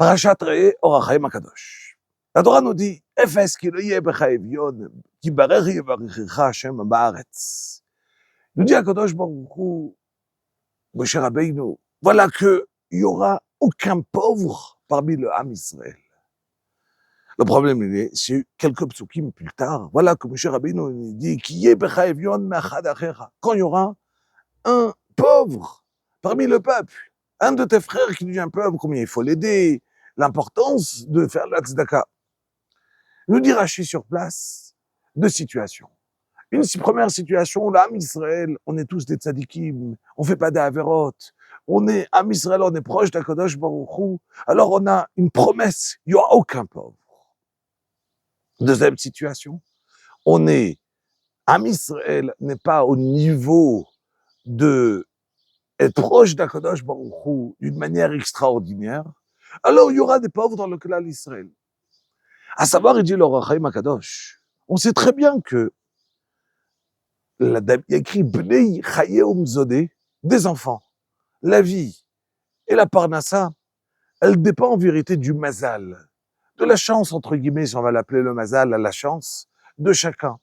Parashat Re'eh Or HaChaim HaKadosh. La Torah nous dit, Efes ki lo yeh becha evion, ki barer yevarichecha Hashem ba'aretz. Nous dit HaKadosh Baruch Hu, Moshe Rabbeinu, voilà que il y aura aucun pauvre parmi le Ham Israël. Le problème, c'est quelques psukim plus tard. Voilà que Moshe Rabbeinu dit, ki yeh becha evion me'achad achecha. Quand il y aura un pauvre parmi le peuple, un de tes frères qui devient pauvre, combien il faut l'aider, l'importance de faire la tzedaka. Nous dit Rashi sur place deux situations. Une première situation où l'âme Israël, on est tous des tzadikim, on fait pas d'averot, on est âme Israël, on est proche d'Akadosh Baruch Hu, alors on a une promesse, il n'y aura aucun pauvre. Deuxième situation, on est, âme Israël n'est pas au niveau de être proche d'Akadosh Baruch Hu d'une manière extraordinaire, alors il y aura des pauvres dans le clan d'Israël. À savoir, il dit le Or HaChaim HaKadosh. On sait très bien que il y a écrit Bnei Chayei Zodeh, des enfants. La vie et la parnassa, elle dépend en vérité du mazal, de la chance, entre guillemets, si on va l'appeler le mazal, la chance de chacun.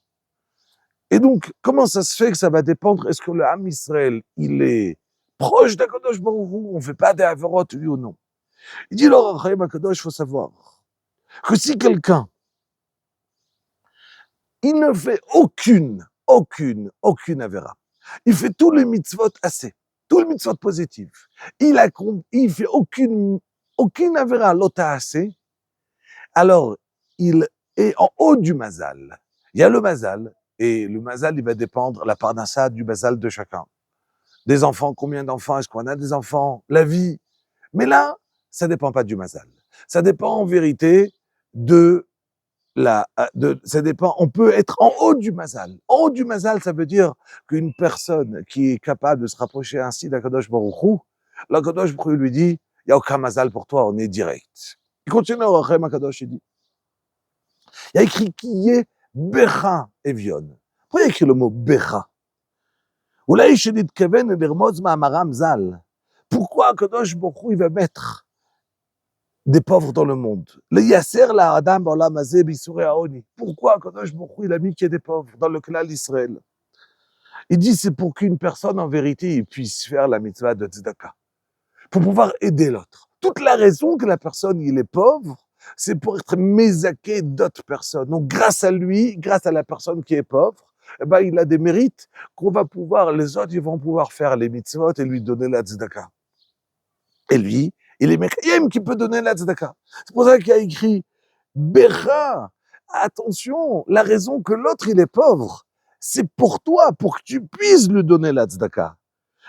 Et donc, comment ça se fait que ça va dépendre? Est-ce que le Ham Israël, il est proche d'Akadosh Baruch Hu, on fait pas des averot, oui ou non? Il dit le Or HaChaim HaKadosh, il faut savoir que si quelqu'un, il ne fait aucune avéra. Il fait tous les mitzvot assez, tous les mitzvot positifs. Il fait aucune avéra l'ota assez. Alors, il est en haut du mazal. Il y a le mazal, et le mazal, il va dépendre la parnassa du mazal de chacun. Des enfants, combien d'enfants? Est-ce qu'on a des enfants? La vie. Mais là, ça dépend pas du mazal. Ça dépend en vérité ça dépend, on peut être en haut du mazal. En haut du mazal, ça veut dire qu'une personne qui est capable de se rapprocher ainsi d'Akadosh Baruch Hu, l'Akadosh Baruch Hu lui dit, il n'y a aucun mazal pour toi, on est direct. Il continue au Or HaChaim HaKadosh, il dit, il y a écrit qui est Becha Evion. Pourquoi il y a écrit le mot Becha? Oulaï Shedit Keven Bermoz Ma'amaram Zal. Pourquoi Akadosh Baruch Hu, il va mettre des pauvres dans le monde? Le Yasser la Adam Ba'olam Hazeh B'Yissurei Ha'oni. Pourquoi Akadosh Baruch Hu, il a mis qu'il y ait des pauvres dans le clan d'Israël? Il dit c'est pour qu'une personne en vérité il puisse faire la mitzvah de tzedaka, pour pouvoir aider l'autre. Toute la raison que la personne il est pauvre, c'est pour être mézaké d'autres personnes. Donc grâce à lui, grâce à la personne qui est pauvre, eh ben, il a des mérites qu'on va pouvoir, les autres ils vont pouvoir faire les mitzvot et lui donner la tzedaka. Et lui, il est Mekayem qui peut donner la tzedaka. C'est pour ça qu'il a écrit Becha. Attention, la raison que l'autre il est pauvre, c'est pour toi, pour que tu puisses lui donner la tzedaka.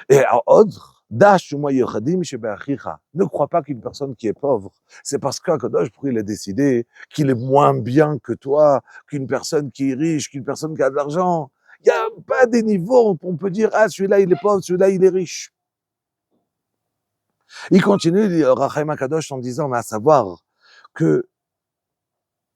Et à autre, ne crois pas qu'une personne qui est pauvre, c'est parce qu'Akadosh Baruch Hu il a décidé qu'il est moins bien que toi, qu'une personne qui est riche, qu'une personne qui a de l'argent. Il n'y a pas des niveaux où on peut dire, ah, celui-là il est pauvre, celui-là il est riche. Il continue, il dit, Or HaChaim HaKadosh en disant, mais à savoir que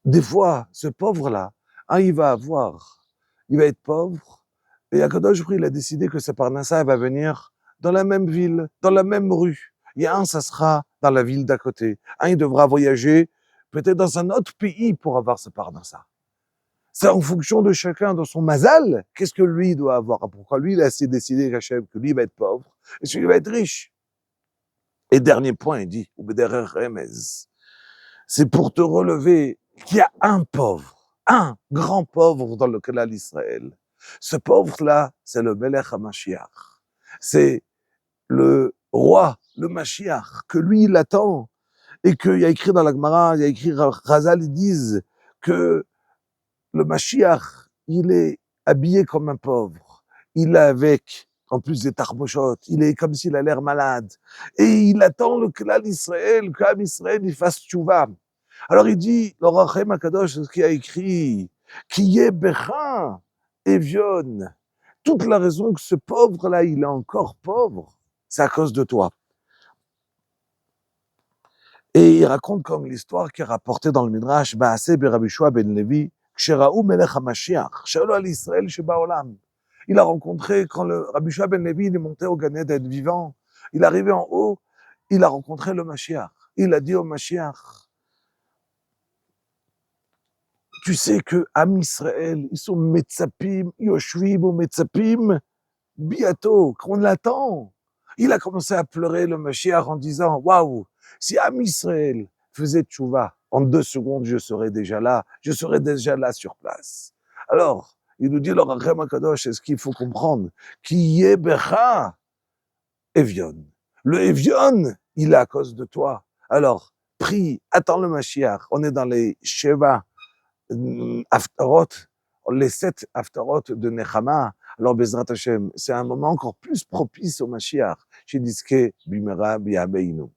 des fois, ce pauvre-là, il va être pauvre, et Akadosh Baruch Hu, il a décidé que sa parnassa va venir dans la même ville, dans la même rue. Il y a un, ça sera dans la ville d'à côté. Un, il devra voyager peut-être dans un autre pays pour avoir sa parnassa. C'est en fonction de chacun, de son mazal, qu'est-ce que lui doit avoir. Pourquoi lui, il a décidé qu'Hachem, que lui va être pauvre, et celui va être riche. Et dernier point, il dit, c'est pour te relever qu'il y a un pauvre, un grand pauvre dans le clan d'Israël. Ce pauvre-là, c'est le Melech HaMashiach. C'est le roi, le Mashiach, que lui, il attend. Et qu'il y a écrit dans la Gemara, il y a écrit, Chazal, ils disent que le Mashiach, il est habillé comme un pauvre. Il est avec, en plus des tarbochotes, il est comme s'il a l'air malade. Et il attend le clan d'Israël, qu'Am Israël, il fasse tchouva. Alors il dit, le Or HaChaim HaKadosh, ce qu'il a écrit, qui est Becha, Evion. Toute la raison que ce pauvre-là, il est encore pauvre, c'est à cause de toi. Et il raconte comme l'histoire qui est rapportée dans le Midrash, Ba'aseh Rabbi Yehoshua ben Levi, Ksheraou Melech HaMashiach, Shalo al Israël Shebaolam. Il a rencontré, quand le Rabbi Yehoshua ben Levi il est monté au Gan Eden vivant, il est arrivé en haut, il a rencontré le Mashiach. il a dit au Mashiach, tu sais que Am Israël, ils sont Metzapim, Yoshvim ou Metzapim, bientôt, qu'on l'attend. Il a commencé à pleurer le Mashiach en disant, waouh, si Am Israël faisait tchouva, en 2 secondes, je serais déjà là sur place. Alors, il nous dit, le Rachem HaKadosh, c'est ce qu'il faut comprendre, qui est Becha Evion. Le Evion, il est à cause de toi. Alors, prie, attends le Mashiach. On est dans les Sheva Haftarot, les 7 Haftarot de Nechama. Alors, Bezrat Hashem, c'est un moment encore plus propice au Mashiach. Chez Diske Bimera Biabeinu.